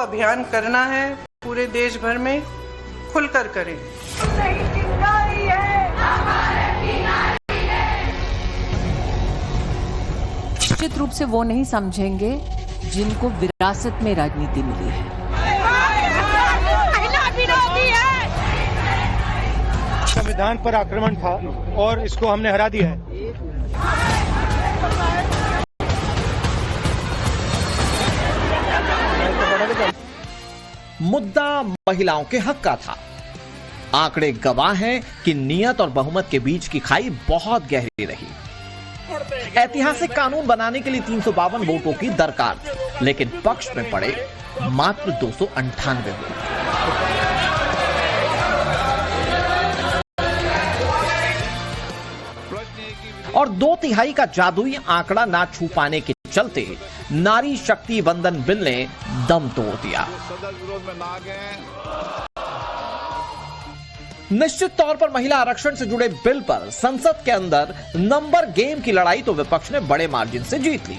अभियान करना है, पूरे देश भर में खुलकर करें। निश्चित रूप से वो नहीं समझेंगे जिनको विरासत में राजनीति मिली है। संविधान पर आक्रमण था और इसको हमने हरा दिया है। मुद्दा महिलाओं के हक का था। आंकड़े गवाह हैं कि नियत और बहुमत के बीच की खाई बहुत गहरी रही। ऐतिहासिक कानून बनाने के लिए 352 वोटों की दरकार थी, लेकिन पक्ष में पड़े मात्र 298 वोट। और 2/3 का जादुई आंकड़ा ना छू पाने के चलते नारी शक्ति वंदन बिल ने दम तोड़ दिया। निश्चित तौर पर महिला आरक्षण से जुड़े बिल पर संसद के अंदर नंबर गेम की लड़ाई तो विपक्ष ने बड़े मार्जिन से जीत ली,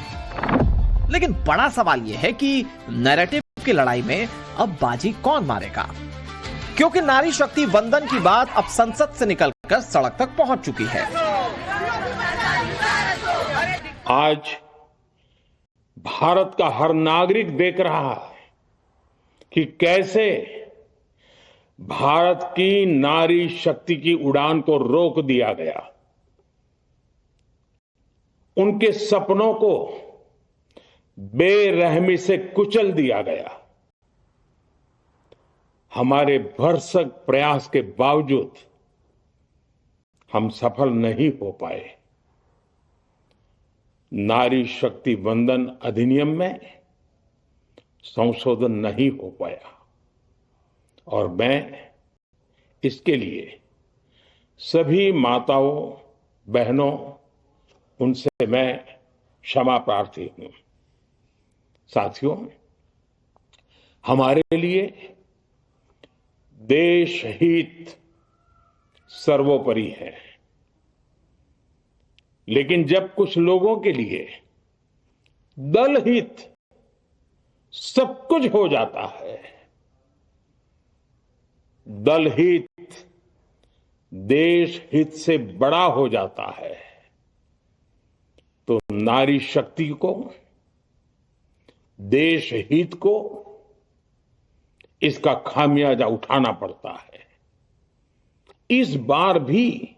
लेकिन बड़ा सवाल यह है कि नैरेटिव की लड़ाई में अब बाजी कौन मारेगा, क्योंकि नारी शक्ति वंदन की बात अब संसद से निकलकर सड़क तक पहुंच चुकी है। आज भारत का हर नागरिक देख रहा है कि कैसे भारत की नारी शक्ति की उड़ान को रोक दिया गया, उनके सपनों को बेरहमी से कुचल दिया गया। हमारे भरसक प्रयास के बावजूद हम सफल नहीं हो पाए। नारी शक्ति वंदन अधिनियम में संशोधन नहीं हो पाया और मैं इसके लिए सभी माताओं बहनों उनसे मैं क्षमा प्रार्थी हूं। साथियों, हमारे लिए देश हित सर्वोपरि है, लेकिन जब कुछ लोगों के लिए दल हित सब कुछ हो जाता है, दल हित देश हित से बड़ा हो जाता है, तो नारी शक्ति को, देश हित को इसका खामियाजा उठाना पड़ता है। इस बार भी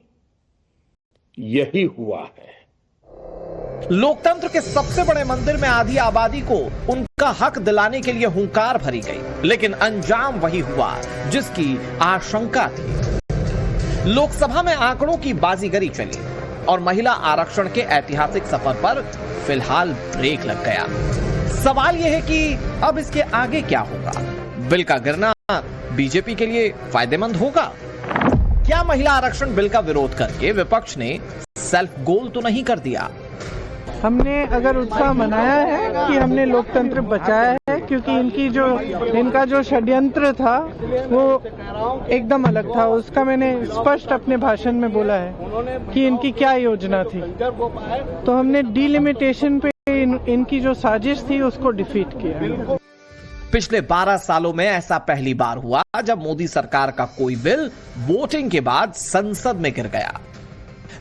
यही हुआ है। लोकतंत्र के सबसे बड़े मंदिर में आधी आबादी को उनका हक दिलाने के लिए हुंकार भरी गई, लेकिन अंजाम वही हुआ जिसकी आशंका थी। लोकसभा में आंकड़ों की बाजीगरी चली और महिला आरक्षण के ऐतिहासिक सफर पर फिलहाल ब्रेक लग गया। सवाल यह है कि अब इसके आगे क्या होगा? बिल का गिरना बीजेपी के लिए फायदेमंद होगा? क्या महिला आरक्षण बिल का विरोध करके विपक्ष ने सेल्फ गोल तो नहीं कर दिया? हमने अगर उत्साह मनाया है कि हमने लोकतंत्र बचाया है, क्योंकि इनका जो षड्यंत्र था वो एकदम अलग था। उसका मैंने स्पष्ट अपने भाषण में बोला है कि इनकी क्या योजना थी। तो हमने डिलिमिटेशन पे इनकी जो साजिश थी उसको डिफीट किया। पिछले 12 सालों में ऐसा पहली बार हुआ जब मोदी सरकार का कोई बिल वोटिंग के बाद संसद में गिर गया।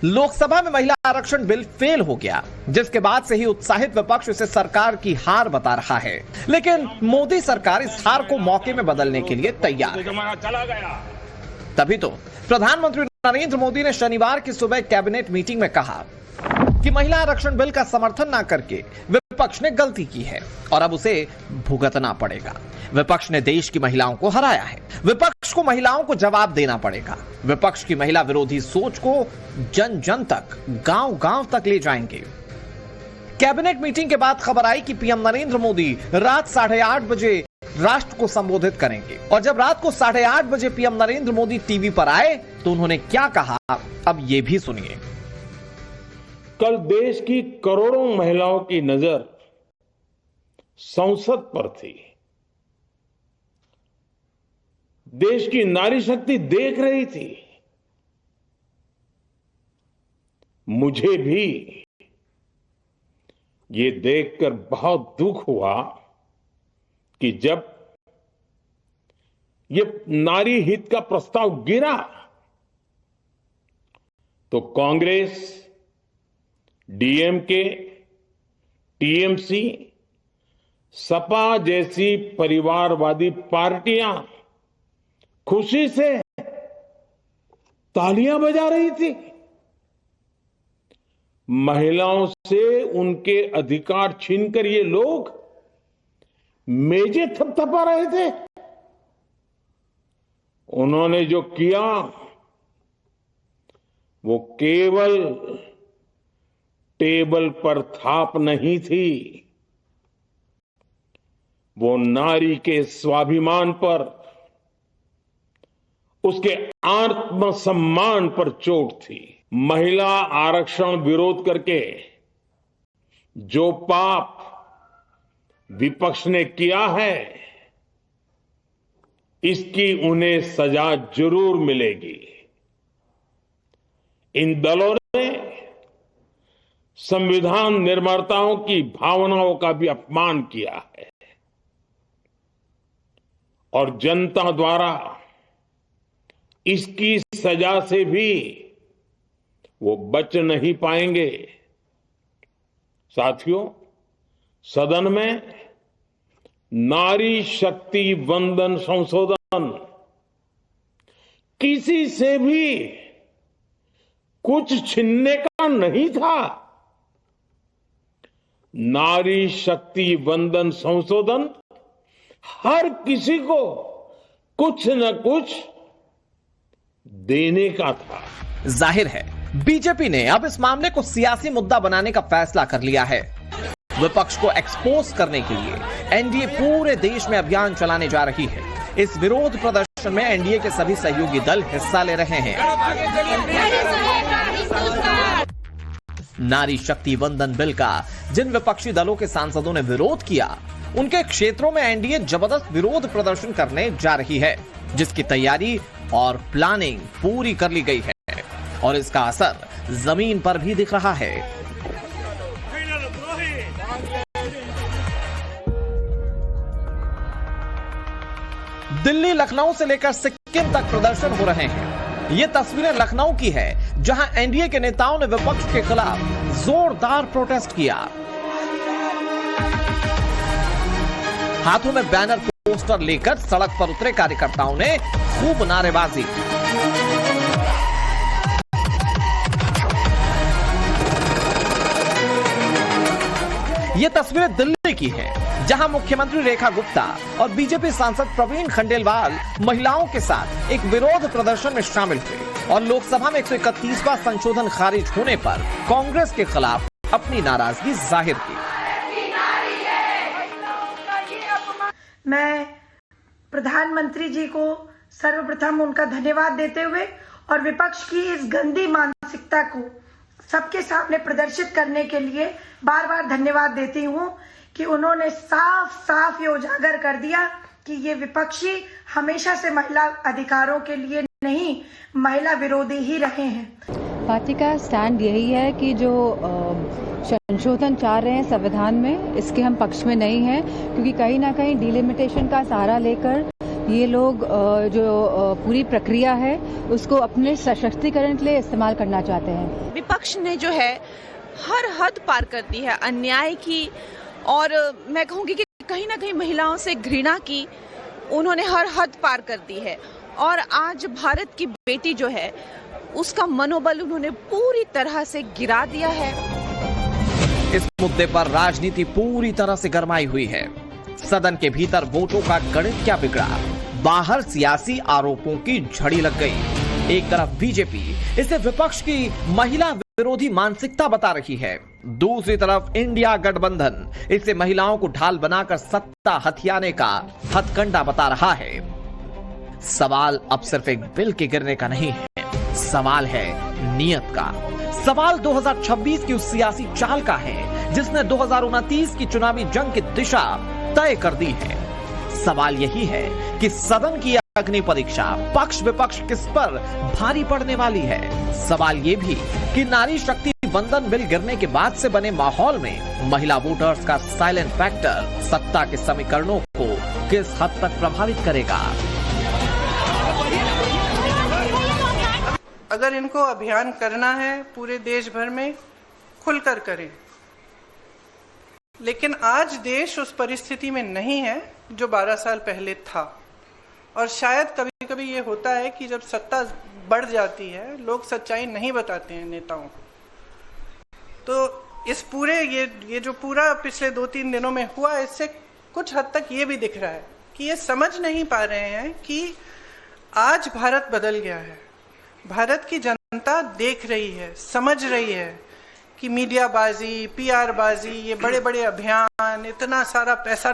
लोकसभा में महिला आरक्षण बिल फेल हो गया, जिसके बाद से ही उत्साहित विपक्ष इसे सरकार की हार बता रहा है। लेकिन मोदी सरकार इस हार को मौके में बदलने के लिए तैयार है। तभी तो प्रधानमंत्री नरेंद्र मोदी ने शनिवार की सुबह कैबिनेट मीटिंग में कहा कि महिला आरक्षण बिल का समर्थन ना करके विपक्ष ने गलती की है और अब उसे भुगतना पड़ेगा। विपक्ष ने देश की महिलाओं को हराया है। विपक्ष को महिलाओं को जवाब देना पड़ेगा। विपक्ष की महिला विरोधी सोच को जन जन तक, गांव-गांव तक ले जाएंगे। कैबिनेट मीटिंग के बाद खबर आई कि पीएम नरेंद्र मोदी रात 8:30 बजे राष्ट्र को संबोधित करेंगे। और जब रात को 8:30 बजे पीएम नरेंद्र मोदी टीवी पर आए तो उन्होंने क्या कहा, अब ये भी सुनिए। कल देश की करोड़ों महिलाओं की नजर संसद पर थी। देश की नारी शक्ति देख रही थी। मुझे भी ये देखकर बहुत दुख हुआ कि जब ये नारी हित का प्रस्ताव गिरा तो कांग्रेस, डीएमके, टीएमसी, सपा जैसी परिवारवादी पार्टियां खुशी से तालियां बजा रही थी। महिलाओं से उनके अधिकार छीनकर ये लोग मेजें थपथपा रहे थे। उन्होंने जो किया वो केवल टेबल पर थाप नहीं थी, वो नारी के स्वाभिमान पर, उसके आत्मसम्मान पर चोट थी। महिला आरक्षण विरोध करके जो पाप विपक्ष ने किया है, इसकी उन्हें सजा जरूर मिलेगी। इन दलों ने संविधान निर्माताओं की भावनाओं का भी अपमान किया है और जनता द्वारा इसकी सजा से भी वो बच नहीं पाएंगे। साथियों, सदन में नारी शक्ति वंदन संशोधन किसी से भी कुछ छीनने का नहीं था। नारी शक्ति वंदन संशोधन हर किसी को कुछ न कुछ देने का था। जाहिर है बीजेपी ने अब इस मामले को सियासी मुद्दा बनाने का फैसला कर लिया है। विपक्ष को एक्सपोज करने के लिए एनडीए पूरे देश में अभियान चलाने जा रही है। इस विरोध प्रदर्शन में एनडीए के सभी सहयोगी दल हिस्सा ले रहे हैं। नारी शक्ति वंदन बिल का जिन विपक्षी दलों के सांसदों ने विरोध किया, उनके क्षेत्रों में एनडीए जबरदस्त विरोध प्रदर्शन करने जा रही है, जिसकी तैयारी और प्लानिंग पूरी कर ली गई है और इसका असर जमीन पर भी दिख रहा है। दिल्ली, लखनऊ से लेकर सिक्किम तक प्रदर्शन हो रहे हैं। ये तस्वीरें लखनऊ की है, जहां एनडीए के नेताओं ने विपक्ष के खिलाफ जोरदार प्रोटेस्ट किया। हाथों में बैनर, पोस्टर लेकर सड़क पर उतरे कार्यकर्ताओं ने खूब नारेबाजी की। ये तस्वीरें दिल्ली की है, जहां मुख्यमंत्री रेखा गुप्ता और बीजेपी सांसद प्रवीण खंडेलवाल महिलाओं के साथ एक विरोध प्रदर्शन में शामिल हुए और लोकसभा में 131वां संशोधन खारिज होने पर कांग्रेस के खिलाफ अपनी नाराजगी जाहिर की। मैं प्रधानमंत्री जी को सर्वप्रथम उनका धन्यवाद देते हुए और विपक्ष की इस गंदी मानसिकता को सबके सामने प्रदर्शित करने के लिए बार बार धन्यवाद देती हूँ कि उन्होंने साफ साफ ये उजागर कर दिया कि ये विपक्षी हमेशा से महिला अधिकारों के लिए नहीं, महिला विरोधी ही रहे हैं। पार्टी का स्टैंड यही है कि जो संशोधन चाह रहे हैं संविधान में, इसके हम पक्ष में नहीं हैं, क्योंकि कहीं ना कहीं डिलिमिटेशन का सहारा लेकर ये लोग जो पूरी प्रक्रिया है उसको अपने सशक्तिकरण के लिए इस्तेमाल करना चाहते हैं। विपक्ष ने जो है हर हद पार कर दी है अन्याय की, और मैं कहूँगी कि कहीं ना कहीं महिलाओं से घृणा की उन्होंने हर हद पार कर दी है। और आज भारत की बेटी जो है उसका मनोबल उन्होंने पूरी तरह से गिरा दिया है। इस मुद्दे पर राजनीति पूरी तरह से गरमाई हुई है। सदन के भीतर वोटों का गणित क्या बिगड़ा, बाहर सियासी आरोपों की झड़ी लग गई। एक तरफ बीजेपी इसे विपक्ष की महिला विरोधी मानसिकता बता रही है, दूसरी तरफ इंडिया गठबंधन इसे महिलाओं को ढाल बनाकर सत्ता हथियाने का हथकंडा बता रहा है। सवाल अब सिर्फ एक बिल के गिरने का नहीं है, सवाल है नियत का। सवाल 2026 की उस सियासी चाल का है जिसने 2029 की चुनावी जंग की दिशा तय कर दी है। सवाल यही है कि सदन की अग्नि परीक्षा पक्ष विपक्ष किस पर भारी पड़ने वाली है। सवाल ये भी कि नारी शक्ति वंदन बिल गिरने के बाद से बने माहौल में महिला वोटर्स का साइलेंट फैक्टर सत्ता के समीकरणों को किस हद तक प्रभावित करेगा। अगर इनको अभियान करना है पूरे देश भर में, खुलकर करें। लेकिन आज देश उस परिस्थिति में नहीं है जो 12 साल पहले था। और शायद कभी कभी ये होता है कि जब सत्ता बढ़ जाती है, लोग सच्चाई नहीं बताते हैं नेताओं को। तो इस पूरे ये जो पूरा पिछले 2-3 दिनों में हुआ, इससे कुछ हद तक ये भी दिख रहा है कि ये समझ नहीं पा रहे हैं कि आज भारत बदल गया है। भारत की जनता देख रही है, समझ रही है कि मीडियाबाजी, पीआर बाजी, ये बड़े बड़े अभियान, इतना सारा पैसा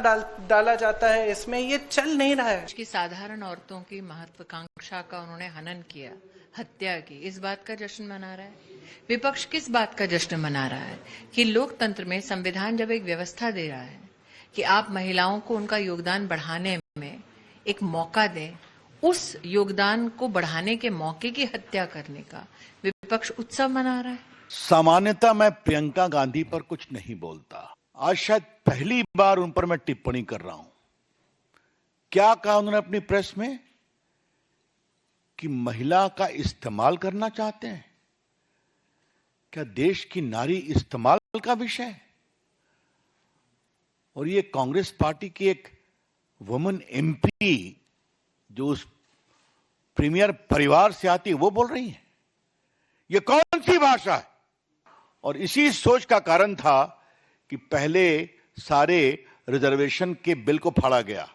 डाला जाता है इसमें, ये चल नहीं रहा है। की साधारण औरतों की महत्वाकांक्षा का उन्होंने हनन किया, हत्या की, इस बात का जश्न मना रहा है। विपक्ष किस बात का जश्न मना रहा है कि लोकतंत्र में संविधान जब एक व्यवस्था दे रहा है कि आप महिलाओं को उनका योगदान बढ़ाने में एक मौका दें, उस योगदान को बढ़ाने के मौके की हत्या करने का विपक्ष उत्सव मना रहा है। सामान्यतः मैं प्रियंका गांधी पर कुछ नहीं बोलता। आज शायद पहली बार उन पर मैं टिप्पणी कर रहा हूं। क्या कहा उन्होंने अपनी प्रेस में कि महिला का इस्तेमाल करना चाहते हैं? क्या देश की नारी इस्तेमाल का विषय है? और ये कांग्रेस पार्टी की एक वुमन एमपी जो उस प्रीमियर परिवार से आती है वो बोल रही है। ये कौन सी भाषा है? और इसी सोच का कारण था कि पहले सारे रिजर्वेशन के बिल को फाड़ा गया।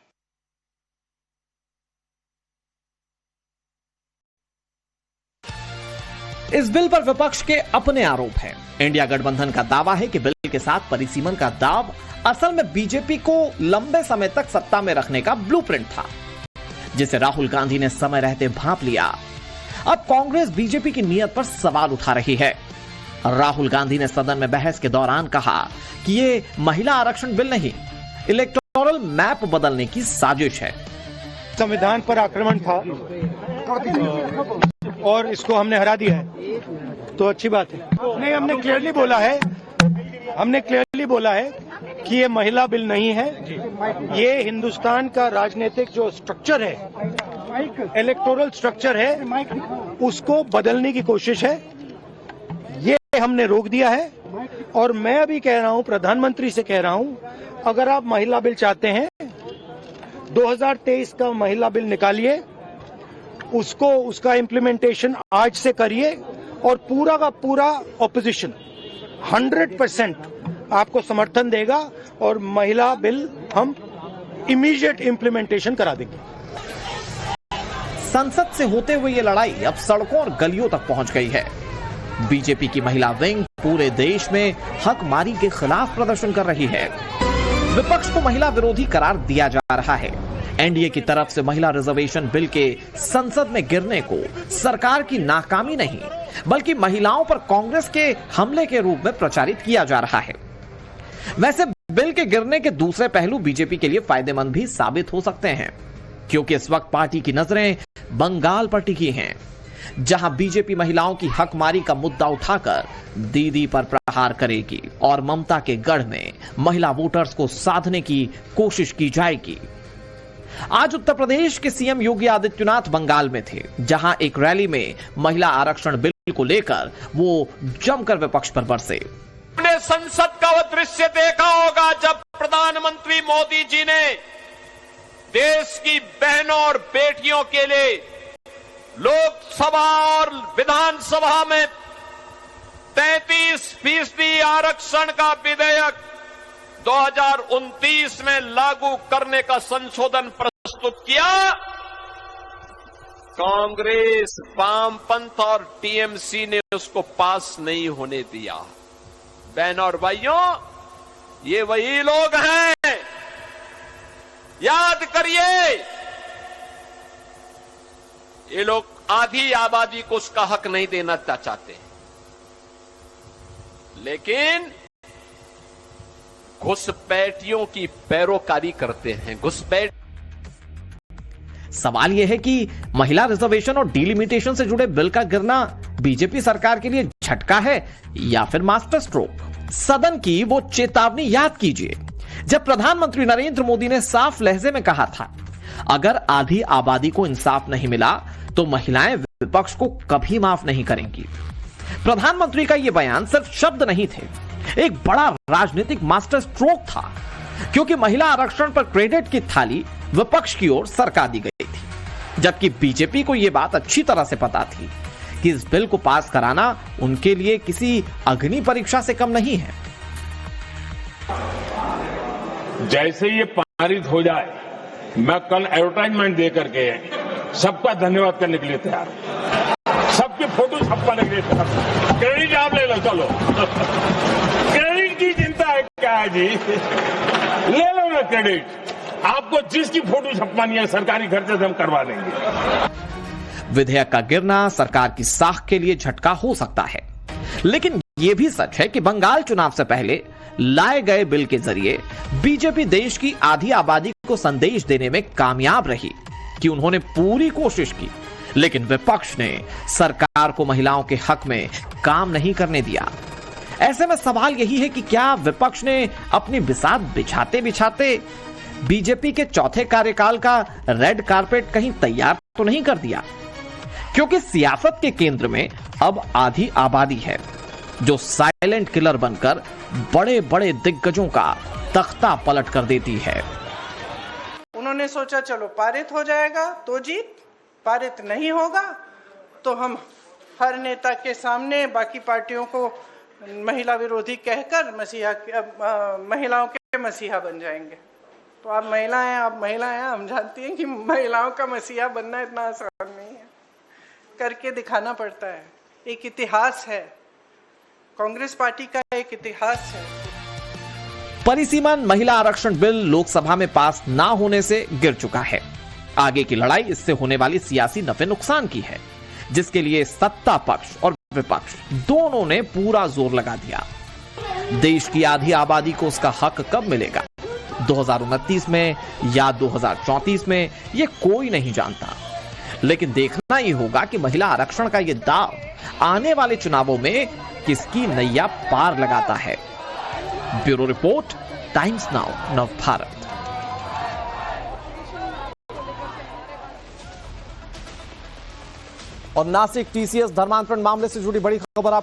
इस बिल पर विपक्ष के अपने आरोप हैं। इंडिया गठबंधन का दावा है कि बिल के साथ परिसीमन का दाव असल में बीजेपी को लंबे समय तक सत्ता में रखने का ब्लूप्रिंट था, जिसे राहुल गांधी ने समय रहते भांप लिया। अब कांग्रेस बीजेपी की नीयत पर सवाल उठा रही है। राहुल गांधी ने सदन में बहस के दौरान कहा कि ये महिला आरक्षण बिल नहीं, इलेक्टोरल मैप बदलने की साजिश है। संविधान पर आक्रमण था और इसको हमने हरा दिया है, तो अच्छी बात है। नहीं, हमने क्लियरली बोला है कि ये महिला बिल नहीं है। ये हिंदुस्तान का राजनीतिक जो स्ट्रक्चर है, इलेक्टोरल स्ट्रक्चर है, उसको बदलने की कोशिश है। ये हमने रोक दिया है। और मैं अभी कह रहा हूं, प्रधानमंत्री से कह रहा हूं, अगर आप महिला बिल चाहते हैं 2023 का महिला बिल निकालिए, उसका इम्प्लीमेंटेशन आज से करिए और पूरा का पूरा ऑपोजिशन 100% आपको समर्थन देगा और महिला बिल हम इमीडिएट इम्प्लीमेंटेशन करा देंगे। संसद से होते हुए ये लड़ाई अब सड़कों और गलियों तक पहुंच गई है। बीजेपी की महिला विंग पूरे देश में हकमारी के खिलाफ प्रदर्शन कर रही है। विपक्ष को महिला विरोधी करार दिया जा रहा है। एनडीए की तरफ से महिला रिजर्वेशन बिल के संसद में गिरने को सरकार की नाकामी नहीं, बल्कि महिलाओं पर कांग्रेस के हमले के रूप में प्रचारित किया जा रहा है। वैसे बिल के गिरने के दूसरे पहलू बीजेपी के लिए फायदेमंद भी साबित हो सकते हैं, क्योंकि इस वक्त पार्टी की नजरें बंगाल पर टिकी हैं, जहां बीजेपी महिलाओं की हकमारी का मुद्दा उठाकर दीदी पर प्रहार करेगी और ममता के गढ़ में महिला वोटर्स को साधने की कोशिश की जाएगी। आज उत्तर प्रदेश के सीएम योगी आदित्यनाथ बंगाल में थे, जहां एक रैली में महिला आरक्षण बिल को लेकर वो जमकर विपक्ष पर बरसे। आपने संसद का वो दृश्य देखा होगा जब प्रधानमंत्री मोदी जी ने देश की बहनों और बेटियों के लिए लोकसभा और विधानसभा में 33% आरक्षण का विधेयक 2029 में लागू करने का संशोधन प्रस्तुत किया। कांग्रेस, वामपंथ और टीएमसी ने उसको पास नहीं होने दिया। बहनों और भाइयों, ये वही लोग हैं, याद करिए, ये लोग आधी आबादी को उसका हक नहीं देना चाहते, लेकिन घुसपैठियों की पैरोकारी करते हैं। घुसपैठ सवाल यह है कि महिला रिजर्वेशन और डिलिमिटेशन से जुड़े बिल का गिरना बीजेपी सरकार के लिए झटका है या फिर मास्टर स्ट्रोक। सदन की वो चेतावनी याद कीजिए जब प्रधानमंत्री नरेंद्र मोदी ने साफ लहजे में कहा था, अगर आधी आबादी को इंसाफ नहीं मिला तो महिलाएं विपक्ष को कभी माफ नहीं करेंगी। प्रधानमंत्री का यह बयान सिर्फ शब्द नहीं थे, एक बड़ा राजनीतिक मास्टर स्ट्रोक था, क्योंकि महिला आरक्षण पर क्रेडिट की थाली विपक्ष की ओर सरका दी गई थी, जबकि बीजेपी को यह बात अच्छी तरह से पता थी कि इस बिल को पास कराना उनके लिए किसी अग्नि परीक्षा से कम नहीं है। जैसे ये पारित हो जाए, मैं कल एडवर्टाइजमेंट दे करके सबका धन्यवाद करने के लिए तैयार हूं, सबके फोटो छपवाने के लिए तैयार हूं। क्रेडिट आप ले लो, चलो क्रेडिट की चिंता है क्या है जी, ले लो ना क्रेडिट, आपको जिसकी फोटो छपवानी है सरकारी खर्चे से हम करवा देंगे। विधेयक का गिरना सरकार की साख के लिए झटका हो सकता है, लेकिन यह भी सच है कि बंगाल चुनाव से पहले लाए गए बिल के जरिए बीजेपी देश की आधी आबादी को संदेश देने में कामयाब रही कि उन्होंने पूरी कोशिश की, लेकिन विपक्ष ने सरकार को महिलाओं के हक में काम नहीं करने दिया। ऐसे में सवाल यही है कि क्या विपक्ष ने अपनी बिसात बिछाते बिछाते बीजेपी के चौथे कार्यकाल का रेड कारपेट कहीं तैयार तो नहीं कर दिया, क्योंकि सियासत के केंद्र में अब आधी आबादी है जो साइलेंट किलर बनकर बड़े बड़े दिग्गजों का तख्ता पलट कर देती है। उन्होंने सोचा चलो पारित हो जाएगा तो जीत, पारित नहीं होगा तो हम हर नेता के सामने बाकी पार्टियों को महिला विरोधी कहकर महिलाओं के मसीहा बन जाएंगे। तो आप महिला हैं, हम जानती हैं कि महिलाओं का मसीहा बनना इतना आसान नहीं है, करके दिखाना पड़ता है। एक इतिहास है, कांग्रेस पार्टी का एक इतिहास है। परिसीमन महिला आरक्षण बिल लोकसभा में पास ना होने से गिर चुका है। आगे की लड़ाई इससे होने वाली सियासी नफे नुकसान की है, जिसके लिए सत्ता पक्ष और विपक्ष दोनों ने पूरा जोर लगा दिया। देश की आधी आबादी को उसका हक कब मिलेगा, 2029 में या 2034 में, यह कोई नहीं जानता, लेकिन देखना ही होगा कि महिला आरक्षण का यह दाव आने वाले चुनावों में किसकी नैया पार लगाता है। ब्यूरो रिपोर्ट, टाइम्स नाउ, नव भारत। और नासिक टीसीएस धर्मांतरण मामले से जुड़ी बड़ी खबर आपको